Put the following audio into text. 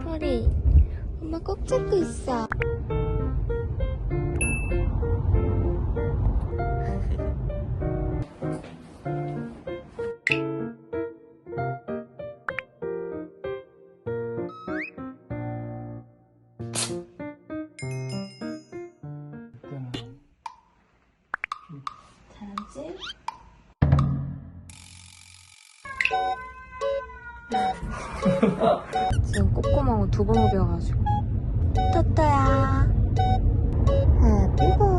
허리, 엄마 꼭 잡고 있어. 잘하지? 지금 콧구멍을 2번 후벼가지고 토토야 해피보